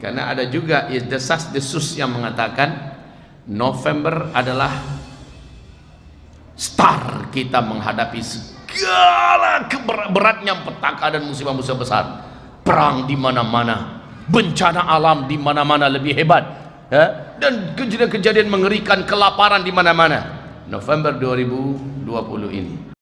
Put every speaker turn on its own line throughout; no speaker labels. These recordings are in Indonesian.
Karena ada juga desas-desus yang mengatakan November adalah star kita menghadapi segala beratnya petaka dan musibah-musibah besar. Perang di mana-mana, bencana alam di mana-mana lebih hebat, ya? Dan kejadian-kejadian mengerikan, kelaparan di mana-mana. November 2020 ini.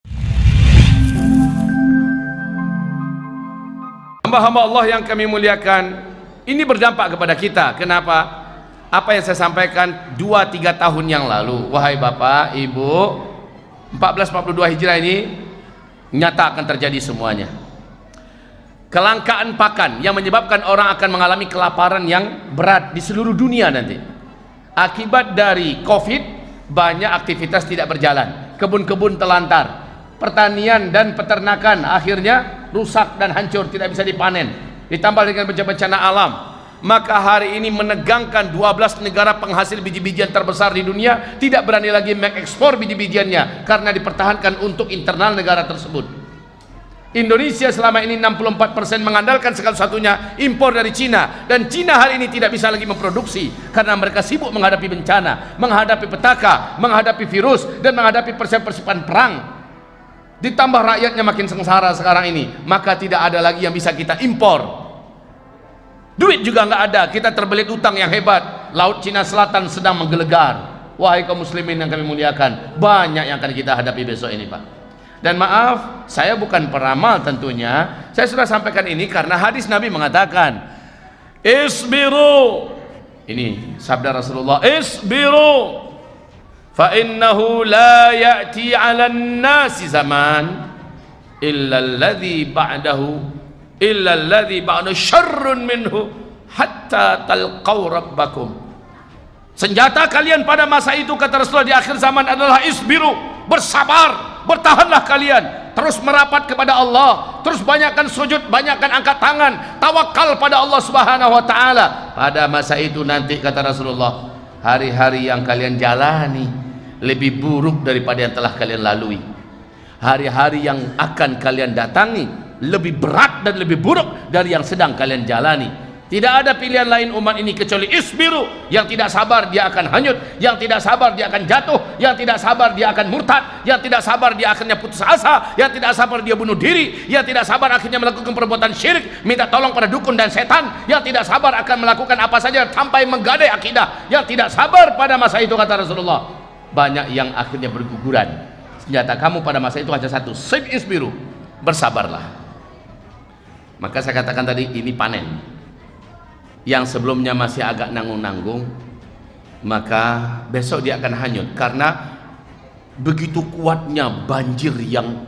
Hamba-hamba Allah yang kami muliakan, ini berdampak kepada kita. Kenapa? Apa yang saya sampaikan 2-3 tahun yang lalu, wahai Bapak, Ibu, 1442 Hijrah ini nyata akan terjadi semuanya. Kelangkaan pakan yang menyebabkan orang akan mengalami kelaparan yang berat di seluruh dunia nanti. Akibat dari Covid, banyak aktivitas tidak berjalan, kebun-kebun telantar, pertanian dan peternakan akhirnya rusak dan hancur, tidak bisa dipanen, ditambah dengan bencana alam. Maka hari ini menegangkan 12 negara penghasil biji-bijian terbesar di dunia tidak berani lagi mengekspor biji-bijiannya karena dipertahankan untuk internal negara tersebut. Indonesia selama ini 64% mengandalkan satu-satunya impor dari Cina, dan Cina hari ini tidak bisa lagi memproduksi karena mereka sibuk menghadapi bencana, menghadapi petaka, menghadapi virus, dan menghadapi persiapan perang. Ditambah rakyatnya makin sengsara sekarang ini, maka tidak ada lagi yang bisa kita impor. Duit juga nggak ada, kita terbelit utang yang hebat. Laut Cina Selatan sedang menggelegar. Wahai kaum muslimin yang kami muliakan, banyak yang akan kita hadapi besok ini, Pak. Dan maaf, saya bukan peramal tentunya. Saya sudah sampaikan ini karena hadis Nabi mengatakan, isbiru. Ini sabda Rasulullah, isbiru fa innahu la ya'ti 'alan nasi zaman illa alladhi ba'dahu illa alladhi ba'da syarrun minhu hatta talqaw rabbakum. Senjata kalian pada masa itu, kata Rasulullah, di akhir zaman adalah isbiru, bersabar, bertahanlah kalian, terus merapat kepada Allah, terus banyakkan sujud, banyakkan angkat tangan, tawakal pada Allah Subhanahu wa taala. Pada masa itu nanti, kata Rasulullah, hari-hari yang kalian jalani lebih buruk daripada yang telah kalian lalui. Hari-hari yang akan kalian datangi lebih berat dan lebih buruk dari yang sedang kalian jalani. Tidak ada pilihan lain umat ini kecuali isbiru. Yang tidak sabar dia akan hanyut, yang tidak sabar dia akan jatuh, yang tidak sabar dia akan murtad, yang tidak sabar dia akhirnya putus asa, yang tidak sabar dia bunuh diri, yang tidak sabar akhirnya melakukan perbuatan syirik, minta tolong pada dukun dan setan, yang tidak sabar akan melakukan apa saja sampai menggadai akidah, yang tidak sabar pada masa itu, kata Rasulullah, banyak yang akhirnya berguguran. Senjata kamu pada masa itu hanya satu, isbiru, bersabarlah. Maka saya katakan tadi, ini panen. Yang sebelumnya masih agak nanggung-nanggung, maka besok dia akan hanyut karena begitu kuatnya banjir yang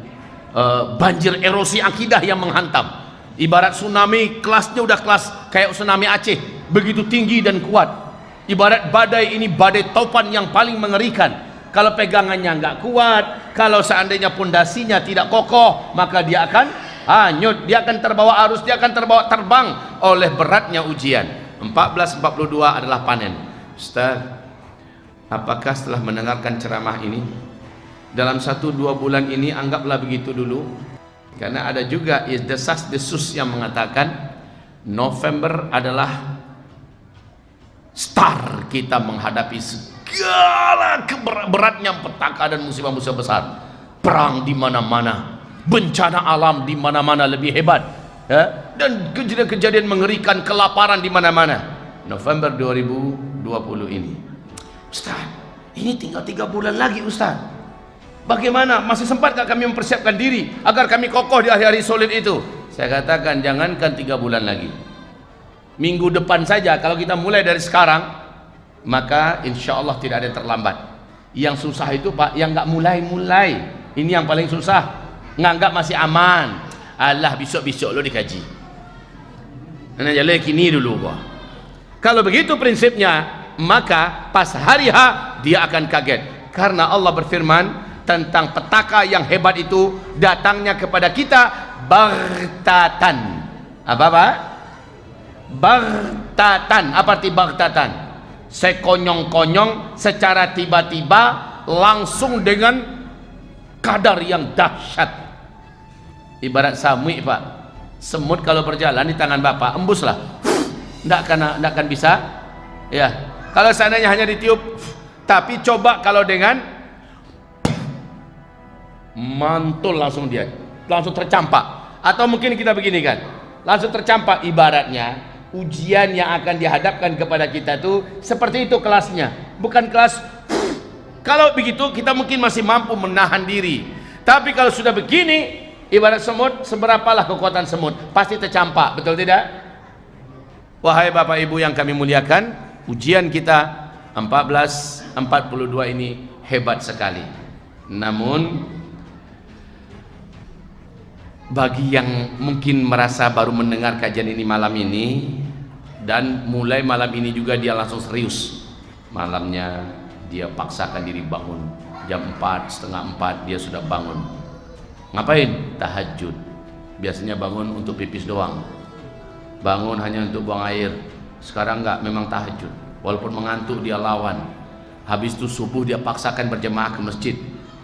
banjir erosi akidah yang menghantam. Ibarat tsunami, kelasnya udah kelas kayak tsunami Aceh, begitu tinggi dan kuat. Ibarat badai, ini badai topan yang paling mengerikan. Kalau pegangannya nggak kuat, kalau seandainya pondasinya tidak kokoh, maka dia akan hanyut, dia akan terbawa arus, dia akan terbawa terbang oleh beratnya ujian. 1442 adalah panen. Ustaz, apakah setelah mendengarkan ceramah ini, dalam 1-2 bulan ini anggaplah begitu dulu? Karena ada juga desas-desus yang mengatakan November adalah star kita menghadapi segala beratnya petaka dan musibah-musibah besar. Perang di mana-mana, bencana alam di mana-mana lebih hebat, ya? Dan kejadian-kejadian mengerikan, kelaparan di mana-mana. November 2020 ini. Ustaz, ini tinggal 3 bulan lagi, Ustaz. Bagaimana? Masih sempat gak kami mempersiapkan diri agar kami kokoh di hari-hari sulit itu? Saya katakan, jangankan 3 bulan lagi, minggu depan saja kalau kita mulai dari sekarang, maka insya Allah tidak ada yang terlambat. Yang susah itu, Pak, yang gak mulai-mulai. Ini yang paling susah. Nganggap masih aman. Allah, besok-besok lo dikaji. Nah, jalan kini dulu, Pak. Kalau begitu prinsipnya, maka pas hari H dia akan kaget. Karena Allah berfirman tentang petaka yang hebat itu datangnya kepada kita baghtatan. Apa, Pak? Baghtatan. Apa arti baghtatan? Sekonyong-konyong, secara tiba-tiba, langsung dengan kadar yang dahsyat. Ibarat samui, Pak. Semut kalau berjalan di tangan Bapak, embuslah. Nggak akan bisa. Ya, kalau seandainya hanya ditiup, tapi coba kalau dengan mantul langsung dia, langsung tercampak. Atau mungkin kita begini kan, langsung tercampak. Ibaratnya ujian yang akan dihadapkan kepada kita tuh seperti itu kelasnya, bukan kelas. Kalau begitu kita mungkin masih mampu menahan diri. Tapi kalau sudah begini, ibarat semut, seberapalah kekuatan semut, pasti tercampak, betul tidak? Wahai Bapak Ibu yang kami muliakan, ujian kita 1442 ini hebat sekali. Namun bagi yang mungkin merasa baru mendengar kajian ini malam ini, dan mulai malam ini juga dia langsung serius, malamnya dia paksakan diri bangun jam 4, setengah 4 dia sudah bangun. Ngapain? Tahajud. Biasanya bangun untuk pipis doang, bangun hanya untuk buang air. Sekarang enggak, memang tahajud. Walaupun mengantuk dia lawan. Habis itu subuh dia paksakan berjemaah ke masjid.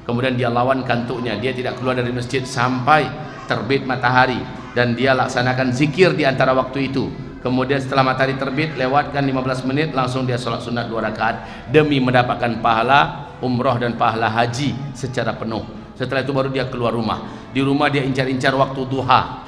Kemudian dia lawan kantuknya, dia tidak keluar dari masjid sampai terbit matahari, dan dia laksanakan zikir di antara waktu itu. Kemudian setelah matahari terbit, lewatkan 15 menit, langsung dia sholat sunat 2 rakaat demi mendapatkan pahala umroh dan pahala haji secara penuh. Setelah itu baru dia keluar rumah. Di rumah dia incar-incar waktu duha.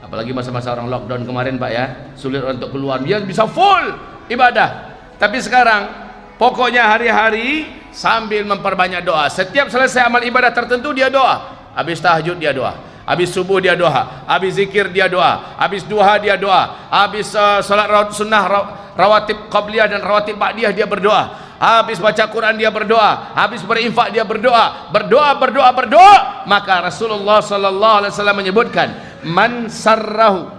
Apalagi masa-masa orang lockdown kemarin Pak ya, sulit untuk keluar, dia bisa full ibadah. Tapi sekarang pokoknya hari-hari sambil memperbanyak doa. Setiap selesai amal ibadah tertentu dia doa. Habis tahajud dia doa, habis subuh dia doa, habis zikir dia doa, habis duha dia doa, habis salat sunnah rawatib qabliyah dan rawatib ba'diyah dia berdoa, habis baca Quran dia berdoa, habis berinfak dia berdoa, berdoa. Maka Rasulullah sallallahu alaihi wasallam menyebutkan, man sarrahu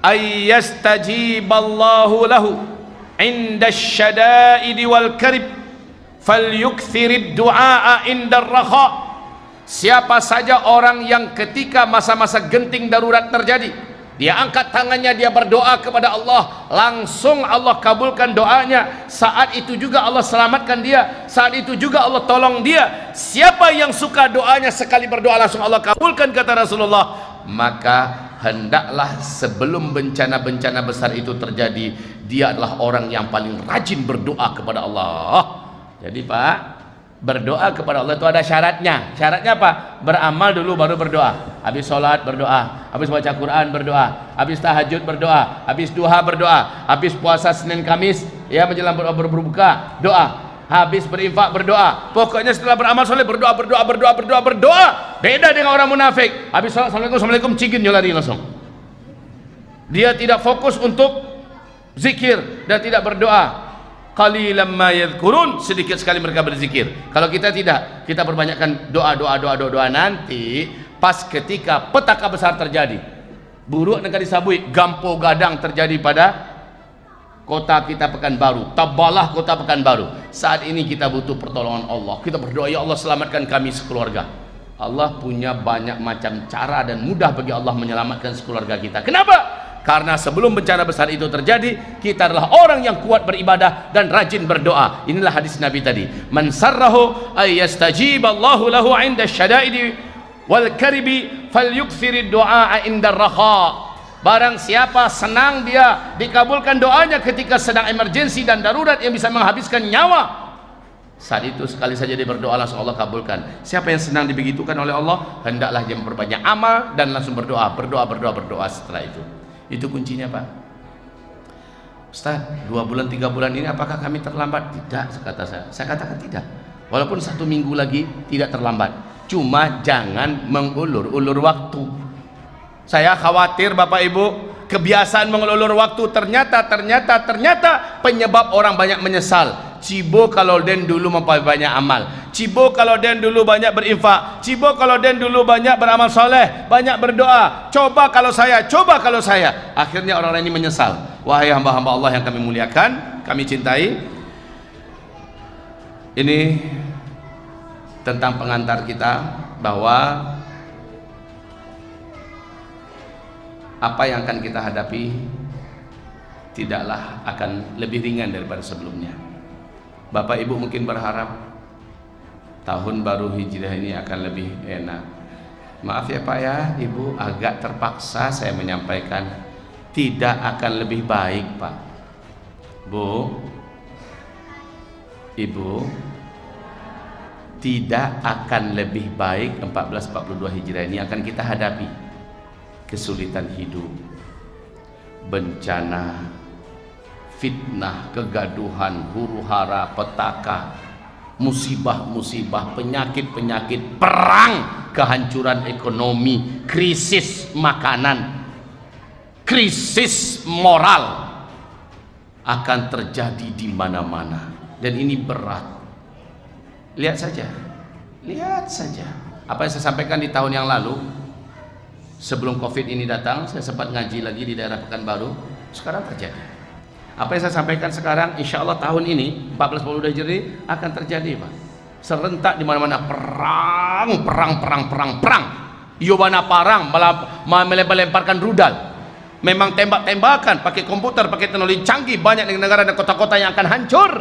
ayyastajiballahu lahu inda syada'idi wal karib falyukthirid du'a inda ar-rakha. Siapa saja orang yang ketika masa-masa genting darurat terjadi, dia angkat tangannya, dia berdoa kepada Allah, langsung Allah kabulkan doanya. Saat itu juga Allah selamatkan dia, saat itu juga Allah tolong dia. Siapa yang suka doanya sekali berdoa langsung Allah kabulkan, kata Rasulullah, maka hendaklah sebelum bencana-bencana besar itu terjadi, dia adalah orang yang paling rajin berdoa kepada Allah. Jadi Pak, berdoa kepada Allah itu ada syaratnya. Syaratnya apa? Beramal dulu baru berdoa. Habis sholat berdoa, habis baca Quran berdoa, habis tahajud berdoa, habis duha berdoa, habis puasa Senin Kamis ya menjelang berbuka doa, habis berinfak berdoa. Pokoknya setelah beramal soleh berdoa. Beda dengan orang munafik. Habis sholat assalamualaikum cigin lari langsung. Dia tidak fokus untuk zikir dan tidak berdoa. Qalilan ma yadhkurun, sedikit sekali mereka berzikir. Kalau kita tidak, kita perbanyakkan doa. Nanti pas ketika petaka besar terjadi, buruk negara disabui, gampo gadang terjadi pada kota kita Pekanbaru, tabalah kota Pekanbaru. Saat ini kita butuh pertolongan Allah. Kita berdoa, ya Allah selamatkan kami sekeluarga. Allah punya banyak macam cara dan mudah bagi Allah menyelamatkan sekeluarga kita. Kenapa? Karena sebelum bencana besar itu terjadi, kita adalah orang yang kuat beribadah dan rajin berdoa. Inilah hadis Nabi tadi, man sarrahu ayyastajiballahu lahu 'inda syada'idi wal karibi falyukthirid du'a 'inda ar-rakha. Barang siapa senang dia dikabulkan doanya ketika sedang emergensi dan darurat yang bisa menghabiskan nyawa, saat itu sekali saja dia berdoa langsung Allah kabulkan. Siapa yang senang dibegitukan oleh Allah, hendaklah dia memperbanyak amal dan langsung berdoa setelah itu. Itu kuncinya Pak. Ustaz, 2 bulan 3 bulan ini apakah kami terlambat? Tidak, kata saya katakan tidak. Walaupun 1 minggu lagi tidak terlambat, cuma jangan mengulur-ulur waktu. Saya khawatir Bapak Ibu, kebiasaan mengulur waktu ternyata penyebab orang banyak menyesal. Cibo kalau den dulu memperbanyak amal, cibo kalau den dulu banyak berinfak, cibo kalau den dulu banyak beramal soleh, banyak berdoa, coba kalau saya. Akhirnya orang-orang ini menyesal. Wahai hamba-hamba Allah yang kami muliakan, kami cintai, ini tentang pengantar kita bahwa apa yang akan kita hadapi tidaklah akan lebih ringan daripada sebelumnya. Bapak Ibu mungkin berharap tahun baru Hijriah ini akan lebih enak. Maaf ya Pak ya Ibu, agak terpaksa saya menyampaikan, tidak akan lebih baik, Pak. Bu, Ibu, tidak akan lebih baik 1442 Hijriah ini akan kita hadapi. Kesulitan hidup, bencana, fitnah, kegaduhan, huru-hara, petaka, musibah-musibah, penyakit-penyakit, perang, kehancuran ekonomi, krisis makanan, krisis moral akan terjadi di mana-mana, dan ini berat. Lihat saja apa yang saya sampaikan di tahun yang lalu sebelum Covid ini datang. Saya sempat ngaji lagi di daerah Pekanbaru. Sekarang terjadi apa yang saya sampaikan sekarang. Insya Allah tahun ini 1442 Hijriah akan terjadi, Pak. Serentak di mana-mana, perang. Yobana parang, melempar-lemparkan rudal. Memang tembak-tembakan, pakai komputer, pakai teknologi canggih. Banyak negara dan kota-kota yang akan hancur.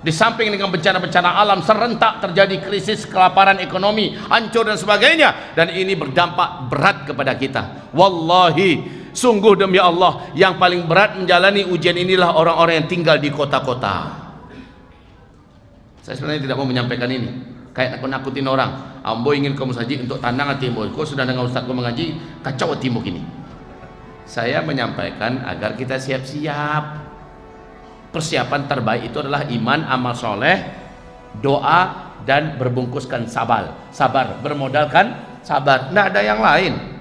Di samping dengan bencana-bencana alam, serentak terjadi krisis, kelaparan ekonomi, hancur dan sebagainya. Dan ini berdampak berat kepada kita. Wallahi, sungguh demi Allah, yang paling berat menjalani ujian inilah orang-orang yang tinggal di kota-kota. Saya sebenarnya tidak mau menyampaikan ini, kayak nakut-nakutin orang. Ambo ingin kamu saji untuk tandang hatimu. Kau sudah dengar ustazku mengaji, kacau hatimu gini. Saya menyampaikan agar kita siap-siap. Persiapan terbaik itu adalah iman, amal soleh, doa, dan berbungkuskan sabar. Bermodalkan sabar. Tidak ada yang lain.